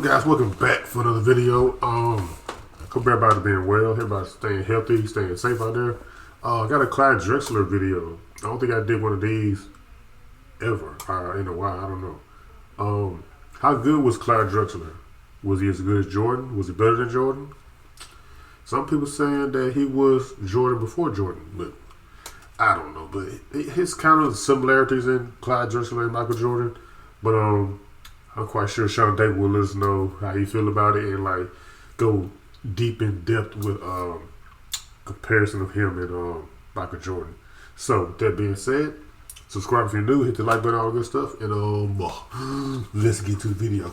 guys? Welcome back for another video. Hope everybody being well, everybody staying healthy, staying safe out there. I got a Clyde Drexler video. I don't think I did one of these ever in a while. I don't know. How good was Clyde Drexler? Was he as good as Jordan? Was he better than Jordan? Some people saying that he was Jordan before Jordan, but I don't know. But his kind of similarities in Clyde Drexler and Michael Jordan. But I'm quite sure Sean David will let us know how he feel about it and like go deep in depth with comparison of him and Michael Jordan. So with that being said, subscribe if you're new, hit the like button, all good stuff, and let's get to the video.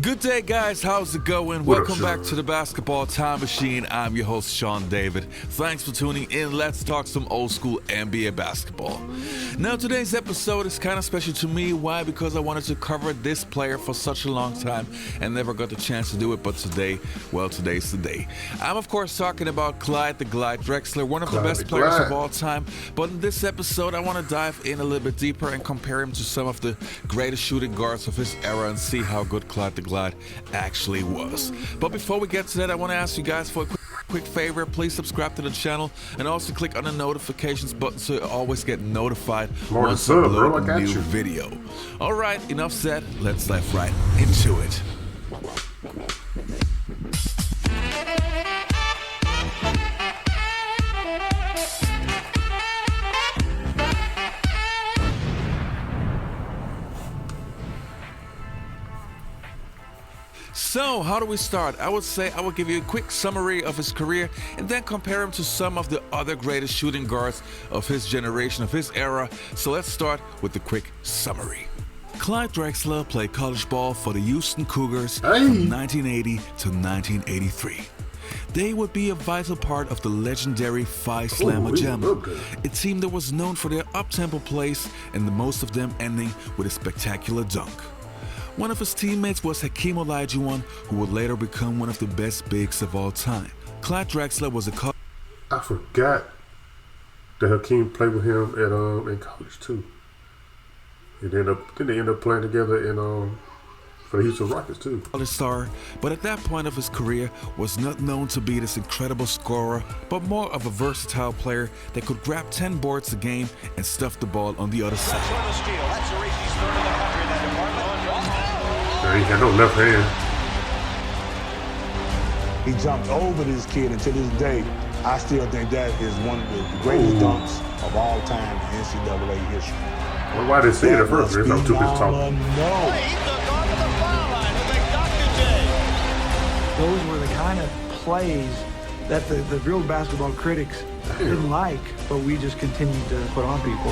Good day, guys. How's it going? Welcome back to the Basketball Time Machine. I'm your host, Sean David. Thanks for tuning in. Let's talk some old school NBA basketball. Now, today's episode is kind of special to me. Why? Because I wanted to cover this player for such a long time and never got the chance to do it. But today, well, today's the day. I'm, of course, talking about Clyde the Glide Drexler, one of the best players of all time. But in this episode, I want to dive in a little bit deeper and compare him to some of the greatest shooting guards of his era and see how good Clyde the Glide actually was. But before we get to that, I want to ask you guys for a quick favor. Please subscribe to the channel and also click on the notifications button so you always get notified once I upload a new video. Alright, enough said. Let's dive right into it. So, how do we start? I would say I will give you a quick summary of his career and then compare him to some of the other greatest shooting guards of his generation, of his era. So let's start with the quick summary. Clyde Drexler played college ball for the Houston Cougars from 1980 to 1983. They would be a vital part of the legendary Phi Slamma Jamma, a team that was known for their up-tempo plays and the most of them ending with a spectacular dunk. One of his teammates was Hakeem Olajuwon, who would later become one of the best bigs of all time. Clyde Drexler was a I forgot that Hakeem played with him at in college too. And they end up playing together in for the Houston Rockets too. College star, but at that point of his career was not known to be this incredible scorer, but more of a versatile player that could grab 10 boards a game and stuff the ball on the other side. He had no left hand. He jumped over this kid, and to this day, I still think that is one of the greatest dunks of all time in NCAA history. Well, why did they say it at first? They took his talk. Those were the kind of plays that the real basketball critics didn't like, but we just continued to put on people.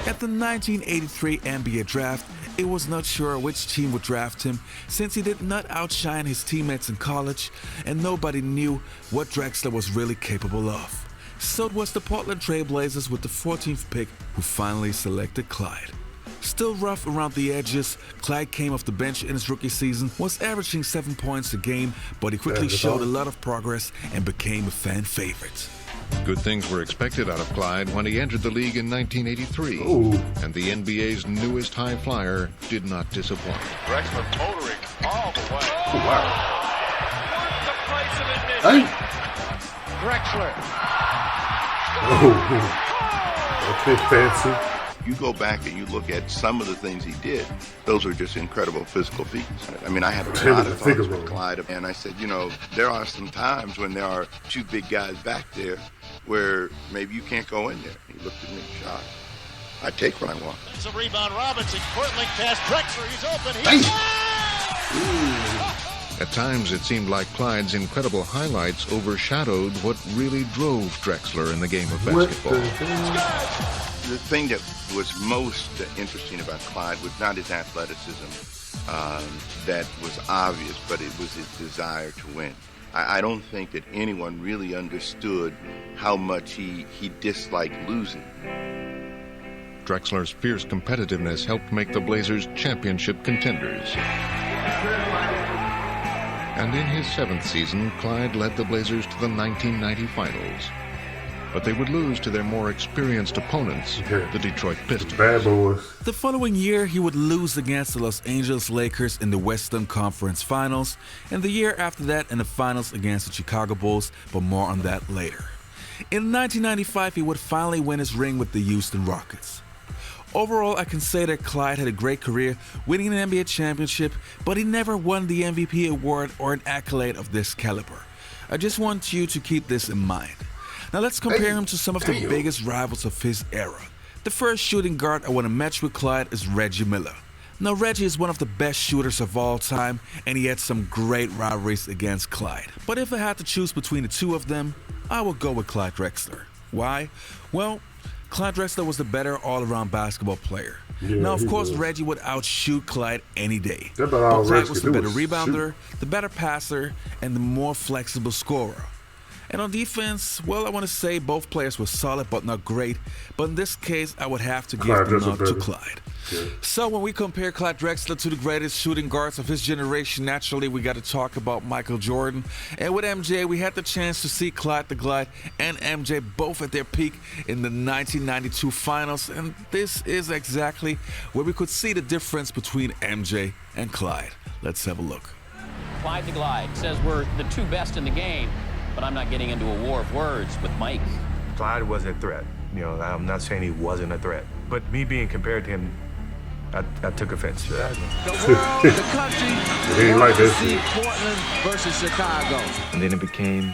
At the 1983 NBA draft, it was not sure which team would draft him since he did not outshine his teammates in college and nobody knew what Drexler was really capable of. So it was the Portland Trail Blazers with the 14th pick who finally selected Clyde. Still rough around the edges, Clyde came off the bench in his rookie season, was averaging 7 points a game, but he quickly showed a lot of progress and became a fan favorite. Good things were expected out of Clyde when he entered the league in 1983. And the NBA's newest high flyer did not disappoint. Drexler motoring all the way. Oh, wow. Worth the price of admission. Drexler. Oh, okay, fancy. You go back and you look at some of the things he did, those are just incredible physical feats. I mean, I had a lot of thoughts with Clyde, and I said, you know, there are some times when there are two big guys back there where maybe you can't go in there. He looked at me and shot. I take what I want. It's a rebound, Robinson. Courtland pass, Drexler, he's open. At times, it seemed like Clyde's incredible highlights overshadowed what really drove Drexler in the game of basketball. The thing that was most interesting about Clyde was not his athleticism that was obvious, but it was his desire to win. I don't think that anyone really understood how much he disliked losing. Drexler's fierce competitiveness helped make the Blazers championship contenders. And in his 7th season, Clyde led the Blazers to the 1990 finals. but they would lose to their more experienced opponents, the Detroit Pistons. Bad boys. The following year, he would lose against the Los Angeles Lakers in the Western Conference Finals, and the year after that in the finals against the Chicago Bulls, but more on that later. In 1995, he would finally win his ring with the Houston Rockets. Overall, I can say that Clyde had a great career, winning an NBA championship, but he never won the MVP award or an accolade of this caliber. I just want you to keep this in mind. Now let's compare him to some of the biggest rivals of his era. The first shooting guard I want to match with Clyde is Reggie Miller. Now Reggie is one of the best shooters of all time, and he had some great rivalries against Clyde. But if I had to choose between the two of them, I would go with Clyde Drexler. Why? Well, Clyde Drexler was the better all-around basketball player. Now, of course, Reggie would outshoot Clyde any day. But Clyde was the better rebounder, the better passer, and the more flexible scorer. And on defense, well, I want to say both players were solid but not great. But in this case, I would have to give the nod to Clyde. So when we compare Clyde Drexler to the greatest shooting guards of his generation, naturally we got to talk about Michael Jordan. And with MJ, we had the chance to see Clyde the Glide and MJ both at their peak in the 1992 finals. And this is exactly where we could see the difference between MJ and Clyde. Let's have a look. Clyde the Glide says we're the two best in the game, but I'm not getting into a war of words with Mike. Clyde was a threat. You know, I'm not saying he wasn't a threat, but me being compared to him, I took offense to that. The world, the country, they ain't like this see Portland versus Chicago. And then it became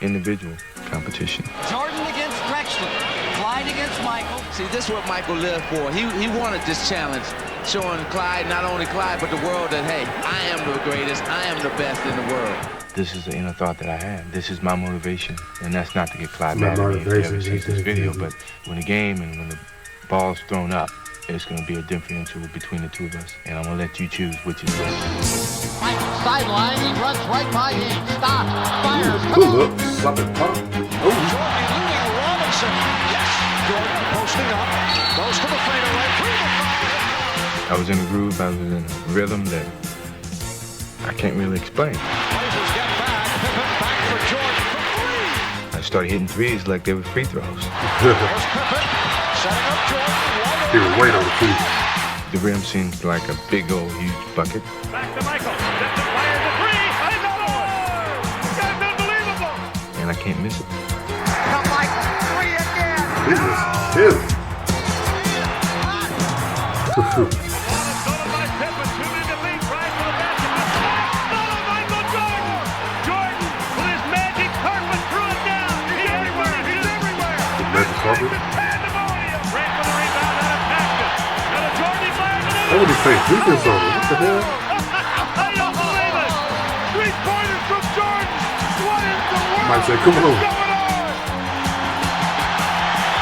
individual competition. Jordan against Drexler, Clyde against Michael. See, this is what Michael lived for. He wanted this challenge, showing Clyde, not only Clyde, but the world that, hey, I am the greatest, I am the best in the world. This is the inner thought that I had. This is my motivation. And that's not to get Clyde mad at me if he ever sees this video, but when the game and when the ball's thrown up, it's going to be a differential between the two of us. And I'm going to let you choose which is best. Michael sideline, he runs right by him. Stop, fires. Pull up, slap it, pop. Jordan eluding Robinson. Yes, Jordan posting up. Goes to the fadeaway. I was in a groove, I was in a rhythm that I can't really explain. Blazers get back. Pippen back for Jordan for three. I started hitting threes like they were free throws. There's Pippen setting up Jordan. He was waiting on the feet. The rim seems like a big old huge bucket. Back to Michael. Just fires the three. Another one. That's unbelievable. And I can't miss it. Come Michael. Three again. He was killing. I want to say defense on it. What the hell? I don't believe it. 3-pointers from Jordan. What in the world? Mike said, come on.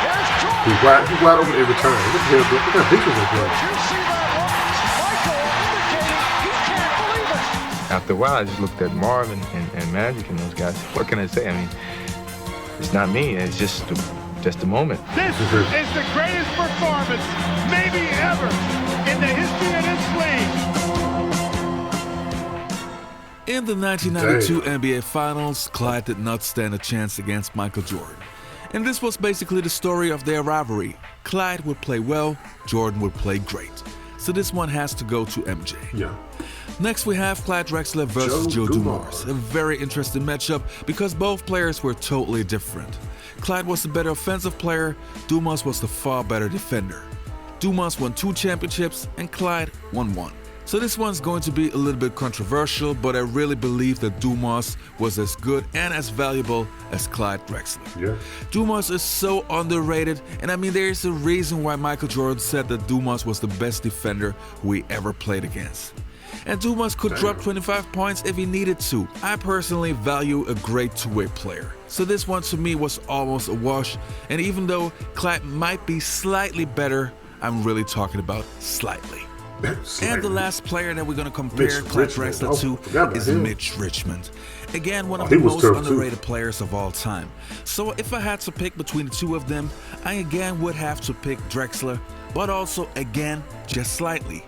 Here's Jordan. He's wide open every time. What the hell? Look at that defense on play. You see that one? Michael indicating he can't believe it. After a while, I just looked at Marvin and Magic and those guys. What can I say? I mean, it's not me. It's just a moment. This is the greatest performance, maybe ever, in the history of this league. In the 1992 NBA Finals, Clyde did not stand a chance against Michael Jordan. And this was basically the story of their rivalry. Clyde would play well, Jordan would play great. So this one has to go to MJ. Yeah. Next we have Clyde Drexler versus Joe Dumars. A very interesting matchup because both players were totally different. Clyde was the better offensive player, Dumas was the far better defender. Dumas won 2 championships and Clyde won 1. So this one's going to be a little bit controversial, but I really believe that Dumas was as good and as valuable as Clyde Drexler. Yeah. Dumas is so underrated, and I mean there's a reason why Michael Jordan said that Dumas was the best defender we ever played against. And Dumas could drop 25 points if he needed to. I personally value a great two-way player. So this one to me was almost a wash, and even though Clyde might be slightly better, I'm really talking about slightly. And the last player that we're going to compare Clyde Drexler to is Mitch Richmond. Again, one of the most underrated players of all time. So if I had to pick between the two of them, I again would have to pick Drexler, but also again, just slightly.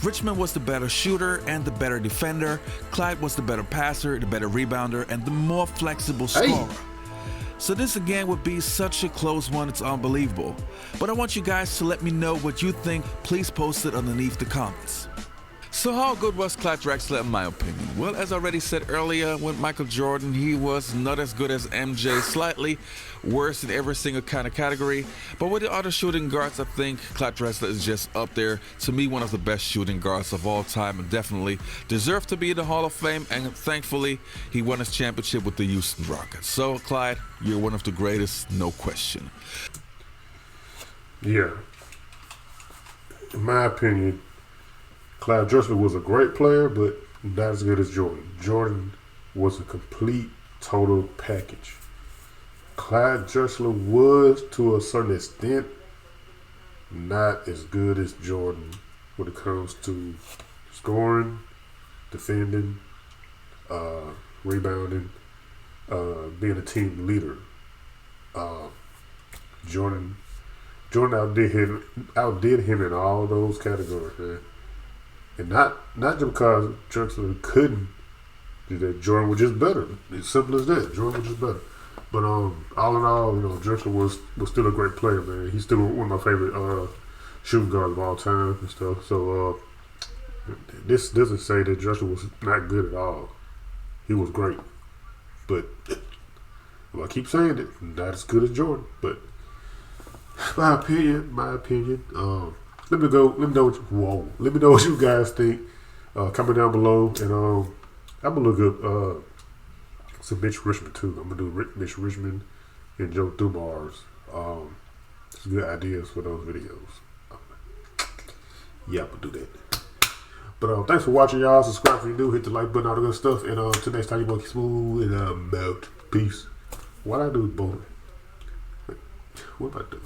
Richmond was the better shooter and the better defender. Clyde was the better passer, the better rebounder, and the more flexible scorer. So this again would be such a close one, it's unbelievable. But I want you guys to let me know what you think. Please post it underneath the comments. So how good was Clyde Drexler in my opinion? Well, as I already said earlier, with Michael Jordan, he was not as good as MJ, slightly worse in every single kind of category. But with the other shooting guards, I think Clyde Drexler is just up there. To me, one of the best shooting guards of all time, and definitely deserved to be in the Hall of Fame. And thankfully, he won his championship with the Houston Rockets. So Clyde, you're one of the greatest, no question. Yeah. In my opinion, Clyde Drexler was a great player, but not as good as Jordan. Jordan was a complete, total package. Clyde Drexler was, to a certain extent, not as good as Jordan when it comes to scoring, defending, rebounding, being a team leader. Jordan outdid him in all those categories, man. And not just because Drexler couldn't do that. Jordan was just better. It's simple as that. Jordan was just better. But all in all, Drexler was still a great player, man. He's still one of my favorite shooting guards of all time and stuff. So this doesn't say that Drexler was not good at all. He was great. But I keep saying it, not as good as Jordan. But my opinion. Let me know what you guys think. Comment down below, and I'm gonna look up some Mitch Richmond too. I'm gonna do Mitch Richmond and Joe Dumars. Some good ideas for those videos. Yeah, I'm gonna do that. But thanks for watching, y'all. Subscribe if you're new. Hit the like button, all the good stuff. And till next time, you boy keep smooth and I'm out. Peace. What I do is boring. What am I doing?